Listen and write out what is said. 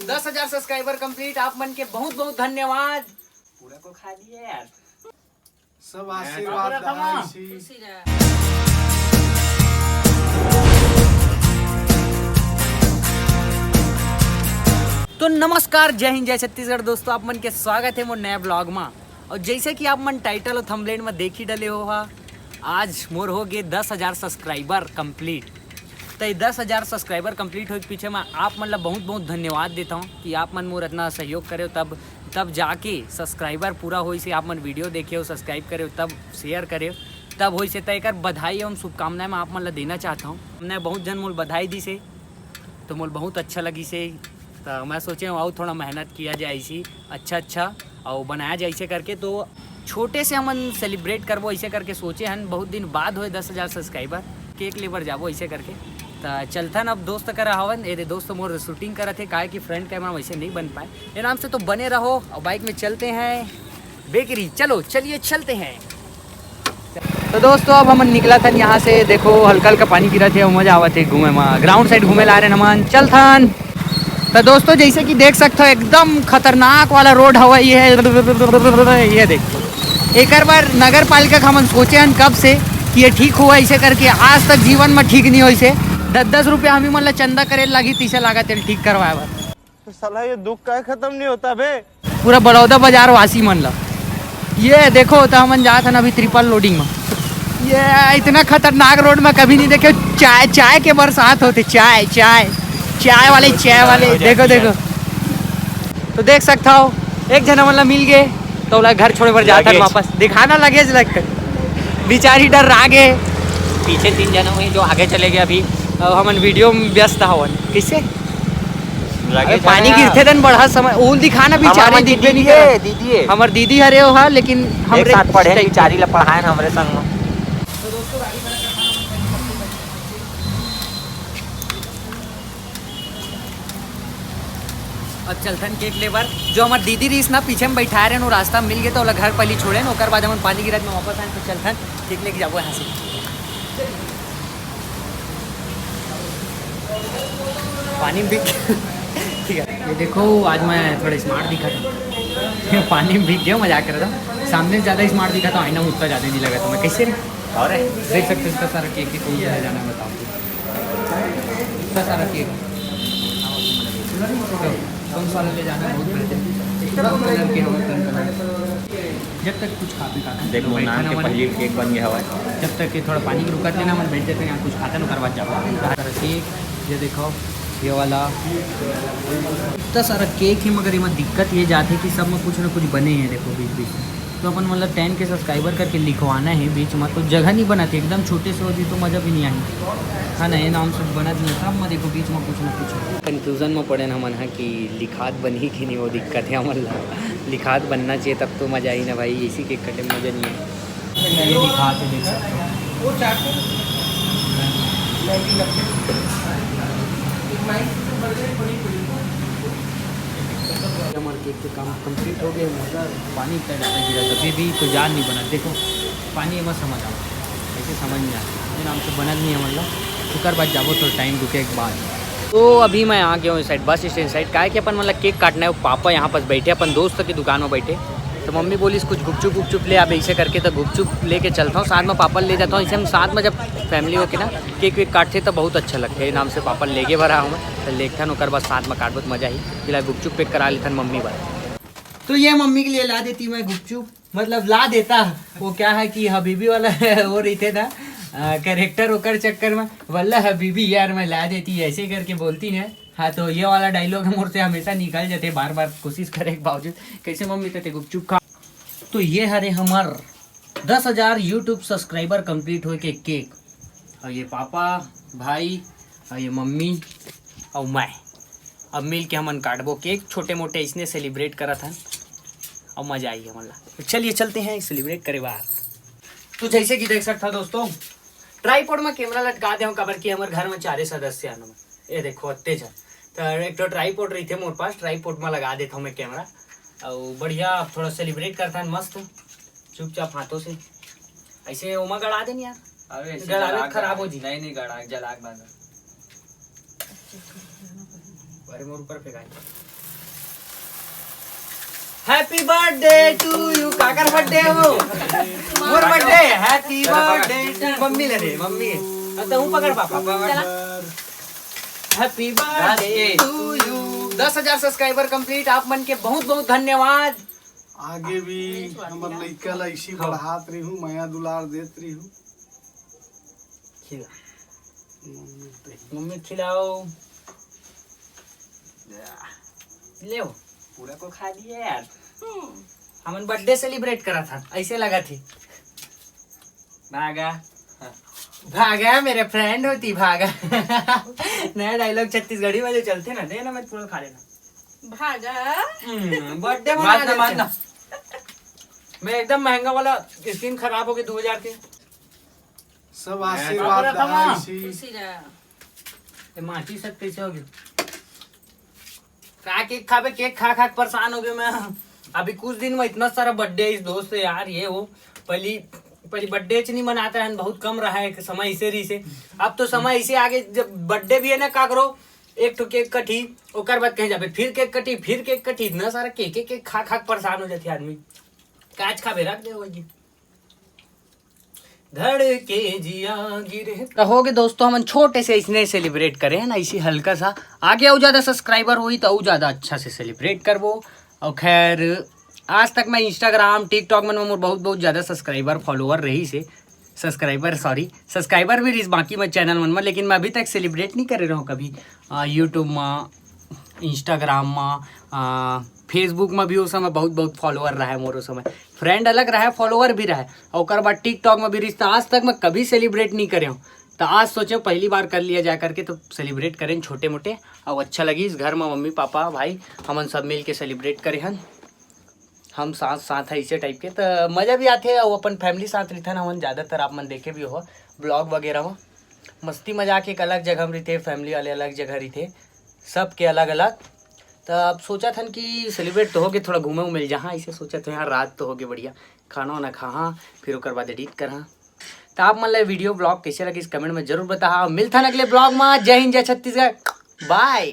10,000 subscriber complete. आप मन के बहुत बहुत धन्यवाद। पूरा को खा लिए यार, सब आशीर्वाद। तो नमस्कार, जय हिंद, जय छत्तीसगढ़। दोस्तों आप मन के स्वागत है मोर नया ब्लॉग में। और जैसे कि आप मन टाइटल और थंबनेल में देख ही डले हो, आज मोर हो गए 10,000 सब्सक्राइबर कंप्लीट। तो 10,000 सब्सक्राइबर कंप्लीट हो के पीछे मैं आप मन ला बहुत बहुत धन्यवाद देता हूँ कि आप मन मोर इतना सहयोग करे, तब जाके सब्सक्राइबर पूरा हो से। आप मन वीडियो देखे हो, सब्सक्राइब करे, तब शेयर करे, तब हो से। तो एक बधाई एवं शुभकामनाएं मैं आप मन ला देना चाहता हूँ। हमने बहुत जन मोल बधाई दी से, तो मोल बहुत अच्छा लगी से। तो मैं सोचे और थोड़ा मेहनत किया जाए इसी अच्छा और बनाया जाए ऐसे करके। तो छोटे से हम सेलिब्रेट करबो ऐसे करके सोचे हैं। बहुत दिन बाद हो 10,000 सब्सक्राइबर, केक लेबर जाबो ऐसे करके। तो चलथन अब दोस्त करा हवन, ये दोस्त मोर शूटिंग करा थे, काहे कि फ्रंट कैमरा वैसे नहीं बन पाए। ये नाम से तो बने रहो और बाइक में चलते हैं बेकरी। चलिए चलते हैं। तो दोस्तों अब हम निकला था यहाँ से, देखो हल्का हल्का पानी गिरा थे, मजा आवा थे घूमे में। ग्राउंड साइड घूमे ला रहे नमन, चल थन। तो दोस्तों जैसे कि देख सकते हो एकदम खतरनाक वाला रोड हवा ये देखो। एक बार नगर पालिका का हम सोचे हैं कब से कि ये ठीक हुआ ऐसे करके, आज तक जीवन में ठीक नहीं हो। इसे 10-10 रुपया हमें मतलब चंदा करे लगी, तीसरा लगा तेल ठीक करवाए बार। तो साला ये दुख का खत्म नहीं होता बे। पूरा बड़ौदा बाजार वासी मन ला ये देखो। तो हम जा था ना अभी ट्रिपल लोडिंग में। ये इतना खतरनाक रोड में कभी नहीं देखे। चाय के बरसात होते, चाय वाले देखो। तो देख सकता हो एक जना मतलब मिल गए तो घर छोड़े पर जाता है वापस, दिखाना लगेज लगकर। बेचारी डर आगे पीछे 3 जने हुए जो आगे चले गए। अभी हम वीडियो में व्यस्त हवन। किससे पानी गिरते दिन बढ़ा समय वो दिखाना बेचारी दिखबे नहीं है। दीदी हमर दीदी हरे हो, लेकिन हम साथ पढ़े बेचारी ला पढ़ाए हमरे संग में। अब चलथन केक लेबर जो हमारे दीदी रही ना पीछे में बैठा रहे हैं, रास्ता में मिल गए तो घर पहले छोड़े ना, बाद हम पानी गिरा में वापस आए। तो चलथन केक लेके जाओ यहाँ से। पानी में भीग ठीक है। ये देखो आज मैं थोड़ा स्मार्ट दिखा था पानी में भीग गया, मजाक कर रहा था। सामने से ज़्यादा स्मार्ट दिखा था, आईना में उतना ज़्यादा नहीं लगा। तो मैं कैसे और देख सकते इसका सारा केक ही कौन सा जाना बताओ। इसका सारा केक कौन सा ले जाना बहुत कलर के जब तक कुछ खा पी का देखो नाम के पहले केक बन गया हवा। जब तक थोड़ा पानी की रुकत लेना मन बैठ जाते हैं, कुछ खाता ना करवा जाओ। केक ये देखो, ये वाला इतना सारा केक है, मगर इसमें दिक्कत ये जाती है कि सब में कुछ ना कुछ बने हैं। देखो बीच तो अपन मतलब 10 के सब्सक्राइबर करके लिखवाना है बीच में, तो जगह नहीं बनाती, एकदम छोटे से होती तो मज़ा भी नहीं आई। हाँ ना, ये नाम से बना नहीं सब में देखो बीच में कुछ ना कुछ कंफ्यूजन में पड़े ना मन है कि लिखात बनी कि नहीं, वो दिक्कत है हमारे। लिखात बनना चाहिए तब तो मज़ा आई ना भाई, इसी केक कटे में मज़ा नहीं है। ये लिखात है देख सकते हमारे केक के काम कंप्लीट हो गए, मगर पानी इतना ज़्यादा गिरा तभी भी तो जान नहीं बना। देखो पानी में समझ आओ, ऐसे समझ नहीं आता नाम से बना नहीं है मतलब। शुक्र बाद जाबो तो टाइम रुके एक बाद। तो अभी मैं आ गया हूँ इस साइड, बस स्टैंड साइड। काय कि अपन मतलब केक काटना है, पापा यहाँ पास बैठे, अपन दोस्त की दुकान में बैठे। तो मम्मी बोली कुछ गुपचुप ले आप ऐसे करके, तो गुपचुप लेके चलता हूँ, साथ में पापा ले जाता हूँ। इसे हम साथ में जब फैमिली हो के ना केक वेक काटते तो बहुत अच्छा लगता है। नाम से पापा लेके भरा हूँ मैं, तो लेखा होकर बस साथ में काट बहुत मज़ा ही। फिलहाल गुपचुप पैक करा लेता मम्मी बार। तो ये मम्मी के लिए ला देती मैं गुपचुप, मतलब ला देता। वो क्या है कि हबीबी वाला वो रहते था कैरेक्टर होकर चक्कर में, वल्ला हबीबी यार मैं ला देती ऐसे करके बोलती ना। हाँ तो ये वाला डायलॉग मोर से हमेशा निकल जाते, बार बार कोशिश करे के बावजूद। कैसे मम्मी कहते गुपचुप खा। तो ये हरे हमार 10,000 यूट्यूब सब्सक्राइबर कंप्लीट हो के केक, और ये पापा भाई और ये मम्मी और मैं अब मिल के हमन काटबो केक। छोटे मोटे इसने सेलिब्रेट करा था और मजा आई हमारा। तो चलिए चलते हैं सेलिब्रेट करे बाहर। तो जैसे कि देख सकता दोस्तों, ट्राईपोड में कैमरा लटका दे कबर की हमारे घर में 4 सदस्य आना। ये देखो अत्ते जा तो एक तो ट्राईपोड रही थे मोर पास, ट्राईपोड में लगा देता हूँ मैं कैमरा और बढ़िया थोड़ा सेलिब्रेट करता है मस्त चुपचाप हाथों से ऐसे उमा गड़ा देनी यार। गड़ा खराब हो जी। नहीं गड़ा जलाग बांधा अरे मोर ऊपर फेंका हैप्पी बर्थडे टू यू काकर बर्थडे हो मोर बर्थडे हैप्पी बर्थडे टू मम्मी ले दे मम्मी तो हूं पकड़ पापा happy birthday to you 10,000 subscriber complete आप मन के बहुत बहुत धन्यवाद आगे भी हमर लइका ला इसी बढ़ात रही हूँ माया दुलार देत रही हूँ मम्मी खिलाओ ले पूरा को खा दिया यार हमन बर्थडे सेलिब्रेट करा था ऐसे लगा थी भागा भागा मेरे फ्रेंड होती भागा नया डायलॉग छत्तीसगढ़ी में जो चलते ना देना मैं पूरा खा लेना भागा बर्थडे मानना मैं एकदम महंगा वाला स्किन खराब हो गई 2000 के सब आशीर्वाद दाई खुशी रहा ये माची सब कैसे हो गई का केक खाबे केक खा खा के परेशान हो गए मैं अभी कुछ दिन में इतना सारा बर्थडे इस दोस्त से यार ये वो पहली बर्थडे नहीं मनाते हैं बहुत कम रहा है समय इसे रही से अब तो समय इसे आगे जब बर्थडे भी है ना का करो एक तो केक कटी ओकर बाद कहीं जाबे फिर केक कटी इतना सारा केक खा खा के परेशान हो जाती आदमी काच खा रख दे होगी धड़के जिया गिरे तो हो गए दोस्तों हम छोटे से इसने सेलिब्रेट करे ना इसी हल्का सा आगे और ज्यादा सब्सक्राइबर हुई तो और ज्यादा अच्छा से सेलिब्रेट करबो और खैर आज तक मैं इंस्टाग्राम टिकटॉक में मोर बहुत बहुत ज़्यादा सब्सक्राइबर फॉलोअर रही से सब्सक्राइबर भी रही बाकी मैं चैनल मन में लेकिन मैं अभी तक सेलिब्रेट नहीं कर रहा हूँ कभी यूट्यूब में इंस्टाग्राम में फेसबुक में भी उस समय बहुत बहुत फॉलोअर रहा है मोर उस समय फ्रेंड अलग रहा है फॉलोअर भी रहा है और उसके बाद टिकटॉक में भी रही आज तक मैं कभी सेलिब्रेट नहीं करे हूँ तो आज सोचो पहली बार कर लिया जा करके तो सेलिब्रेट करें छोटे मोटे और अच्छा लगी इस घर में मम्मी पापा भाई हमन सब मिल के सेलिब्रेट करे हन हम साथ है इसे टाइप के तो मज़ा भी आते है और अपन फैमिली साथ रहते हैं हमन ज़्यादातर आप मन देखे भी हो ब्लॉग वगैरह में मस्ती मजाक एक अलग जगह में रहते फैमिली वाले अलग जगह रहते सब के अलग अलग तो अब सोचा था कि सेलिब्रेट तो हो गए थोड़ा घूमे उमे जहाँ इसे सोचा तो यहाँ रात तो हो गए बढ़िया खाना वाना खा फिर उसके बाद एडिट करा तो आप मन वीडियो ब्लॉग कैसे लगे इस कमेंट में जरूर बता मिलता है अगले ब्लॉग में जय हिंद जय छत्तीसगढ़ बाय।